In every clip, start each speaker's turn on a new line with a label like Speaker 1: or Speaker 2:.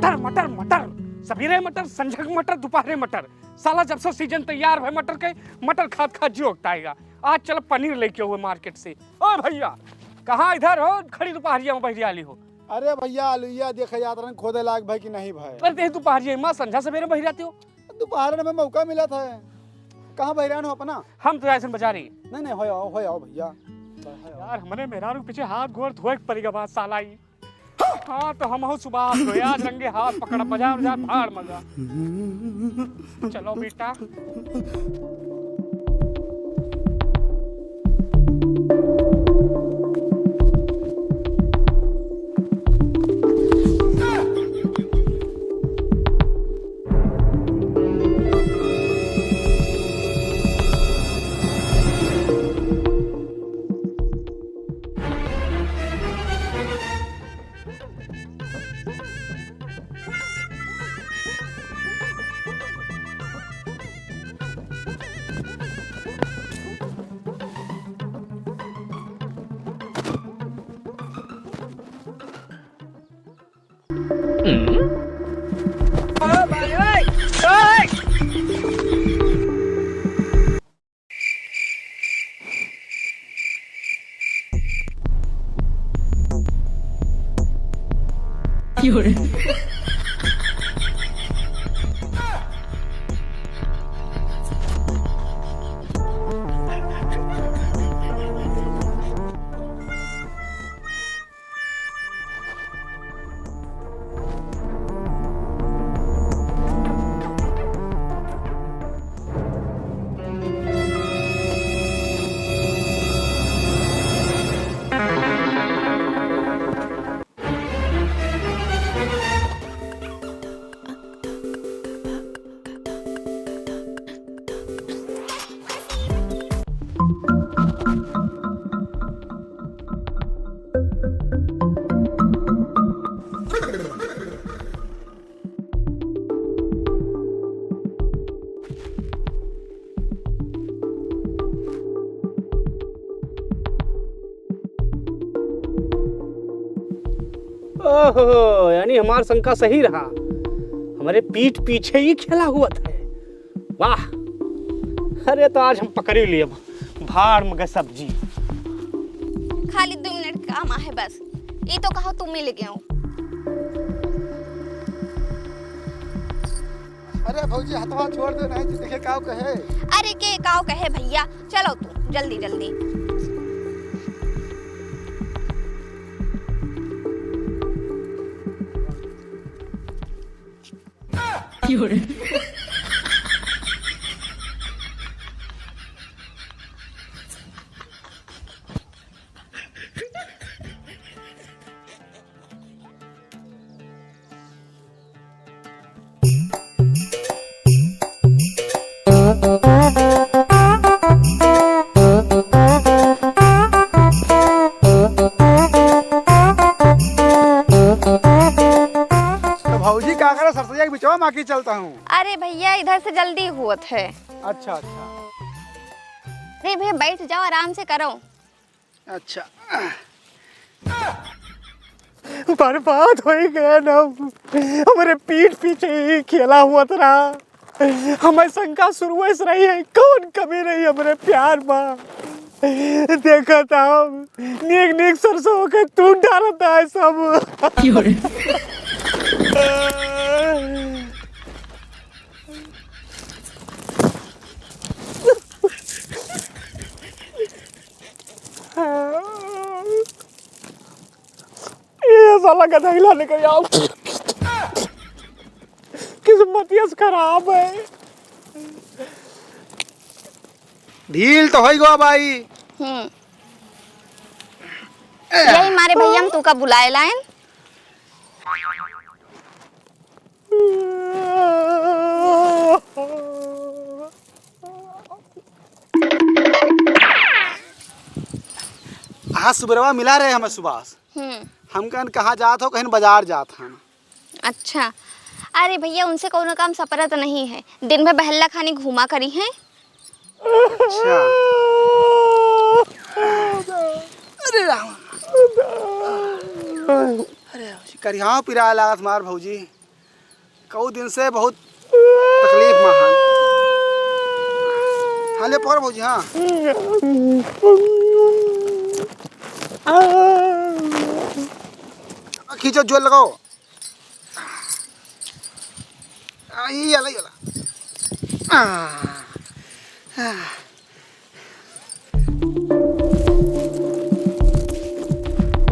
Speaker 1: मटर मटर मटर, सवेरे मटर, संझक मटर, दोपहरे मटर। साला जब से सीजन तैयार है मटर के, मटर खाद खाद जी उगताएगा। आज चल पनीर लेके हुए मार्केट से। ओ भैया कहाँ इधर हो, खड़ी दोपहरिया में बहरियाली हो?
Speaker 2: अरे भैया आलूया देखे जात रहे खोदे लायक भाई कि नहीं भाई।
Speaker 1: अरे दोपहरिया माँ संझा सवेरे बहरियाते हो?
Speaker 2: दोपहर में मौका मिला था। कहाँ बहरान हो अपना?
Speaker 1: हम तो ऐसे बाजारी।
Speaker 2: नहीं हो आओ भैया।
Speaker 1: यार हमने मेहरारू पीछे हाथ गोड़ धोए पड़ेगा बात साला ही। हाँ तो हम हो सुबह धोए आज रंगे हाथ पकड़ बाजार बाजार भाड़ मजा। चलो बेटा। ओहो, यानी हमारा शंका सही रहा, हमारे पीठ पीछे ही खेला हुआ था। वाह, अरे तो आज हम पकड़ ही लिए भाड़ में सब्जी।
Speaker 3: खाली 2 मिनट काम है बस, ये तो कहो तुम ही लेके आओ।
Speaker 2: अरे भौजी हथवा छोड़ दे, नहीं तो देखे काव कहे।
Speaker 3: अरे के काव कहे भैया, चलो तू जल्दी जल्दी।
Speaker 2: सरसैया के बिचवा माकी चलता हूँ।
Speaker 3: अरे भैया इधर से जल्दी हुआ थे।
Speaker 2: अच्छा अच्छा।
Speaker 3: अरे भैया बैठ जाओ, आराम से करो।
Speaker 2: अच्छा
Speaker 1: बर्बाद हो गया ना, हमारे पीठ पीछे ही खेला हुआ था। हमें शंका शुरू से रही है, कौन कमी रही हमारे प्यार माँ। देखा था नीक नीक सरसों के तू डालता है सब। ये साला गधा हिलाने का यार, किस्मत खराब है।
Speaker 2: ढील तो होई गो भाई।
Speaker 3: यही मारे भैया हम तू का बुलाए लाइन।
Speaker 2: आज सुबरवा मिला रहे हमें सुभाष। हम कहाँ जात हो, कहीं बाजार जात हम।
Speaker 3: अच्छा, अरे भैया उनसे कोनो काम सपरा तो नहीं है, दिन भर बहल्ला खानी घूमा करी है।
Speaker 2: अच्छा। अरे राम, अरे करिया पिरा लागत मार भौजी। कई दिन से बहुत तकलीफ में हाँ। हाँ ले पकड़ भौजी हाँ। खींचो जोर लगाओ। ये वाला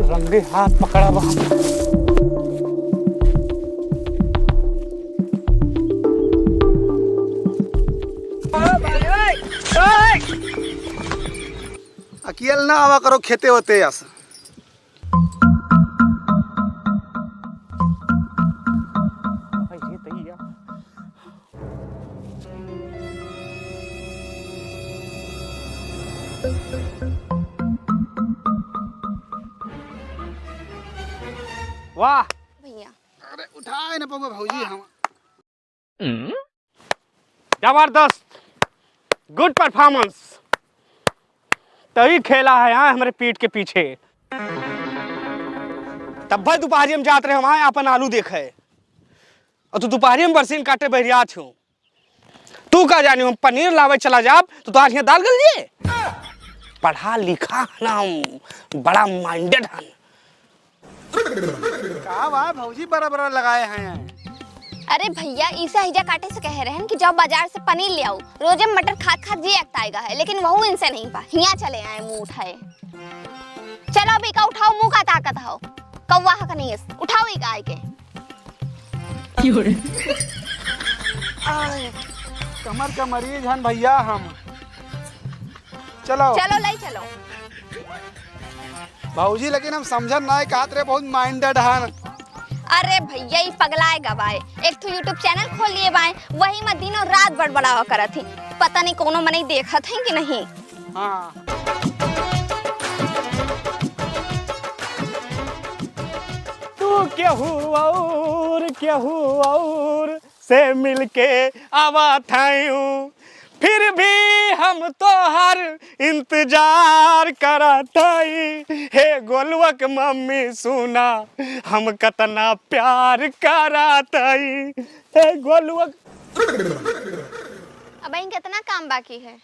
Speaker 1: रंगे हाथ पकड़ा वहां।
Speaker 2: अकेल ना आवा करो खेते होते ऐसा।
Speaker 1: वाह
Speaker 3: भैया
Speaker 2: अरे उठाए ना पाऊंगा भौजी हम।
Speaker 1: जबरदस्त, गुड परफॉर्मेंस। तभी खेला है यहाँ हमारे पीठ के पीछे। तब भाई दोपहरी हम जाते रहे वहां अपन आलू देखे और तू दोपहरी में बरसीन काटे बहरिया थू। तू का जानी हम पनीर लावे चला जाब तो आज यहाँ दाल गल दिए। पढ़ा लिखा ना हम, बड़ा माइंडेड हन।
Speaker 2: कहा वाह भौजी बराबर लगाए हैं।
Speaker 3: अरे भैया ईसा हिजा काटे से कह रहे हैं कि जाओ बाजार से पनीर ले आओ। रोजे मटर खा जी आएगा है, लेकिन वह इनसे नहीं पा। यहाँ चले आए मुंह उठाए। चलो अभी का उठाओ, मुंह का ताकत हो कौवा का नहीं है, उठाओ ही गाय के।
Speaker 2: कमर का मरीज हन भैया हम। चलो
Speaker 3: चलो लाई चलो
Speaker 2: भौजी, लेकिन हम समझन ना कहत रहे बहुत माइंडेड हन।
Speaker 3: अरे भैया ये पगलाए गवाए एक तो यूट्यूब चैनल खोल लिए बाए, वही में दिनों रात बड़बड़ावा करत थी। पता नहीं कोनो मने देखत है कि नहीं।
Speaker 2: हाँ
Speaker 1: तू केहू और से मिलके आवा थायूं, फिर भी हम तो हर इंतजार करताई। हे गोलुआ के मम्मी सुना हम कतना प्यार करताई। हे गोलुआ
Speaker 3: अब इन कितना काम बाकी है?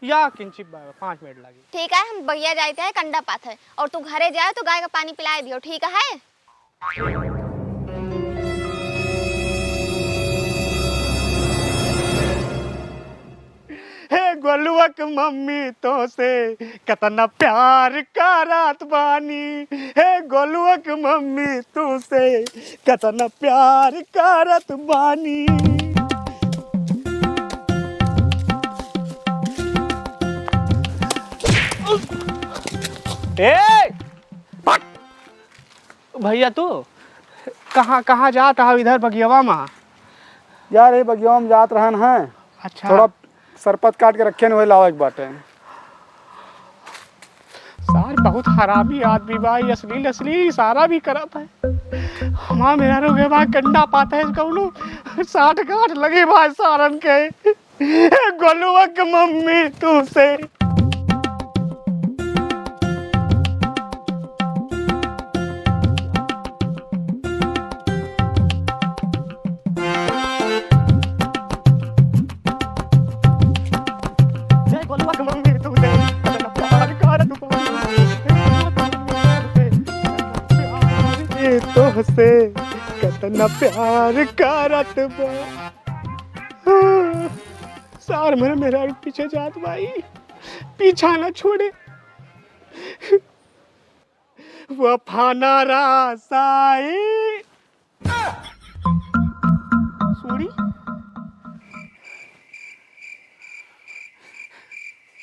Speaker 1: या किंचित 5 मिनट लगी।
Speaker 3: ठीक है, हम भैया जाते हैं कंडा पाथ है और तू घरे जाए तो गाय का पानी पिला दियो, ठीक है?
Speaker 1: हे गोलुआ के मम्मी तो से कतना प्यार करत बानी। हे गोलुआ के मम्मी तू से कतना प्यार करत बानी। ए भैया तू कहाँ जाता है इधर बगियावा में?
Speaker 2: यार ये बगिया में जात रहन हैं।
Speaker 1: अच्छा
Speaker 2: थोड़ा सरपत काट के रखे हुए लावा एक बाटे।
Speaker 1: सार बहुत हरामी आदमी भाई, असली सारा भी करत है। हमारा मेरा रोगे भाई कंडा पाता है कौनो 60 गांठ लगे भाई सारन के। गोलुआ के मम्मी तू से से कतना प्यार करत बा। सार मेरा पीछे जात भाई, पीछा ना छोड़े। वफाना रासाई सूरी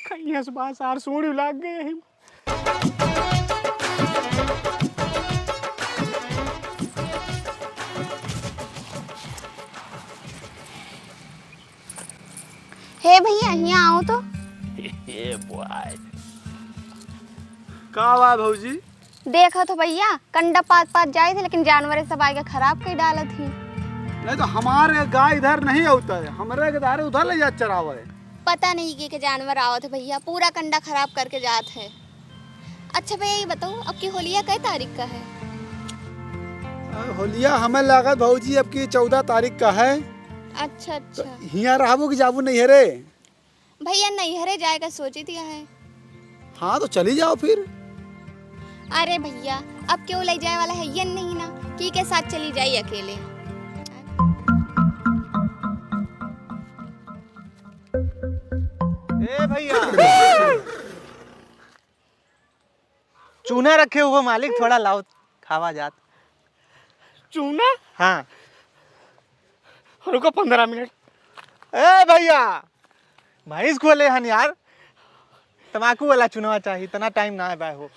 Speaker 1: कहीं बार सार सूरी लाग गए हैं।
Speaker 3: हे भैया यहाँ आओ तो।
Speaker 2: का हुआ भौजी?
Speaker 3: देखा तो भैया कंडा पात जाए थे, लेकिन जानवर सब आगे खराब कर डाला थी।
Speaker 2: नहीं तो हमारे गाय इधर नहीं होता है, हमारे गाय उधर ले जा चरावे।
Speaker 3: पता नहीं कि जानवर आओ थे भैया, पूरा कंडा खराब करके जात है। अच्छा भैया ये बताओ आपकी होलिया कई तारीख का है?
Speaker 2: होलिया हमें लागत भौजी अब की 14 तारीख का है।
Speaker 3: अच्छा अच्छा।
Speaker 2: हिया रहबो कि जाबू नहीं है रे?
Speaker 3: भैया नैहरे जाएगा सोची दिया है।
Speaker 2: हाँ तो चली जाओ फिर।
Speaker 3: अरे भैया अब क्यों ले जाए वाला है ये नहीं ना की के साथ चली जाइए अकेले।
Speaker 1: ए भैया चूना रखे हुए मालिक, थोड़ा लाओ खावा जात। चूना? हाँ रुको 15 मिनट। ए भैया भैंस खोले हन यार, तमाकू वाला चुनाव चाहिए, इतना टाइम ना है भाई हो।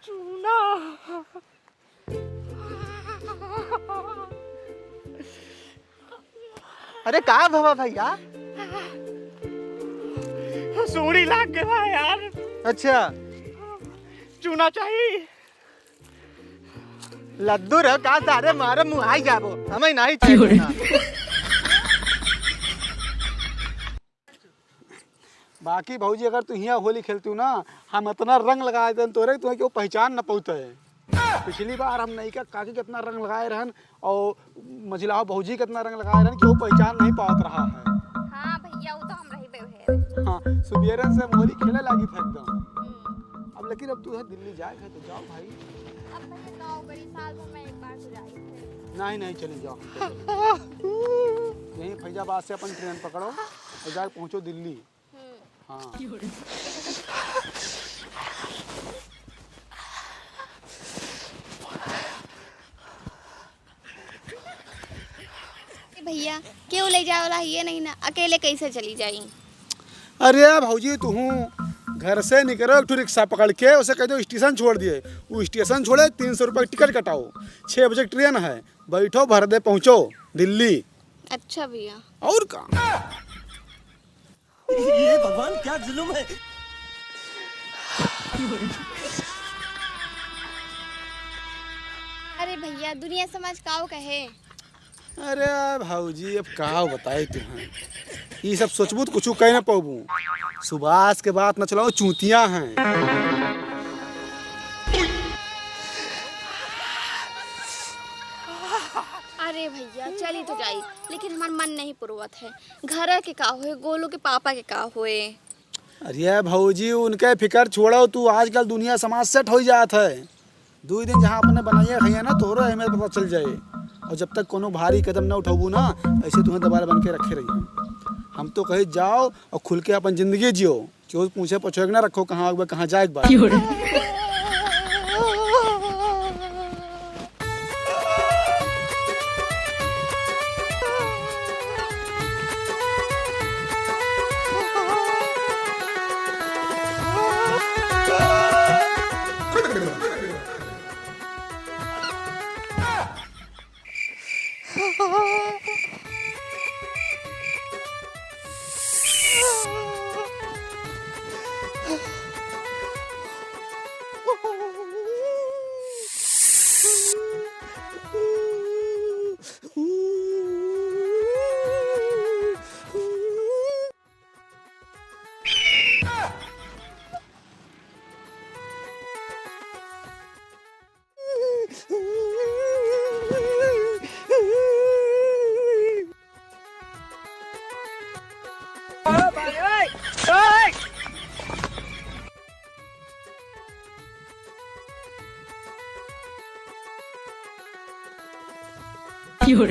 Speaker 1: चूना अरे कहाँ भवा भैया? सूड़ी लाग गया यार। अच्छा चूना चाहिए। लद्दू रे का सारे मारे मुँह आई जाबो, हमें नहीं चाहिए।
Speaker 2: बाकी भौजी अगर तू हिया होली खेलती हूँ ना, हम इतना रंग लगाए थे तोरे तुम्हें क्यों पहचान न पाते है। पिछली बार हम नहीं का काकी कितना रंग लगाए रहन और मझिला भौजी कितना रंग लगाए रहन कि वो पहचान नहीं पात रहा है।
Speaker 3: हाँ भैया वो तो हम रही बेवहेर।
Speaker 2: हाँ सुबेरन से होली खेले लगी था एकदम। अब लेकिन अब तू है दिल्ली जाएगा तो जाओ भाई।
Speaker 3: अब भैया गाँव बड़ी साल भर में एक बार तो जाई थे।
Speaker 2: नहीं नहीं चली जाओ। यहीं फैजाबाद से अपन ट्रेन पकड़ो और जाके पहुँचो दिल्ली। हाँ
Speaker 3: भैया क्यों ले जाए वाला ये नहीं ना अकेले कैसे चली जाई।
Speaker 2: अरे भौजी तू घर से निकलो एक रिक्शा पकड़ के उसे कह दो स्टेशन छोड़ दिए, वो स्टेशन छोड़े 300 रुपये टिकट कटाओ, 6 बजे ट्रेन है, बैठो भर दे पहुँचो दिल्ली।
Speaker 3: अच्छा भैया
Speaker 2: और का
Speaker 4: ये भगवान क्या जुल्म है।
Speaker 3: अरे भैया दुनिया समाज काओ कहे।
Speaker 2: अरे भौजी अब का बताए तुम्हें, ये सब सोचबू तो कुछ कह ना पाबू। सुभाष के बात न चलाओ, चूतियां हैं।
Speaker 3: अरे भैया चली तो जाई लेकिन हमार मन नहीं पुरवत है। घर के का हुए, गोलू के पापा के का हुए।
Speaker 2: अरे भौजी उनके फिकर छोड़ो, तू आजकल दुनिया समाज सेट हो जात है। 2 दिन जहाँ अपने बनाइए खैया ना तोरो हमें पता चल जाए। और जब तक कोनो भारी कदम ना उठाबू ना, ऐसे तुम्हें दबारा बन के रखे रहिए। हम तो कहीं जाओ और खुल के अपन जिंदगी जियो, जो पूछे पूछो ना रखो कहाँ आगे कहाँ जाए एक बार।
Speaker 4: You're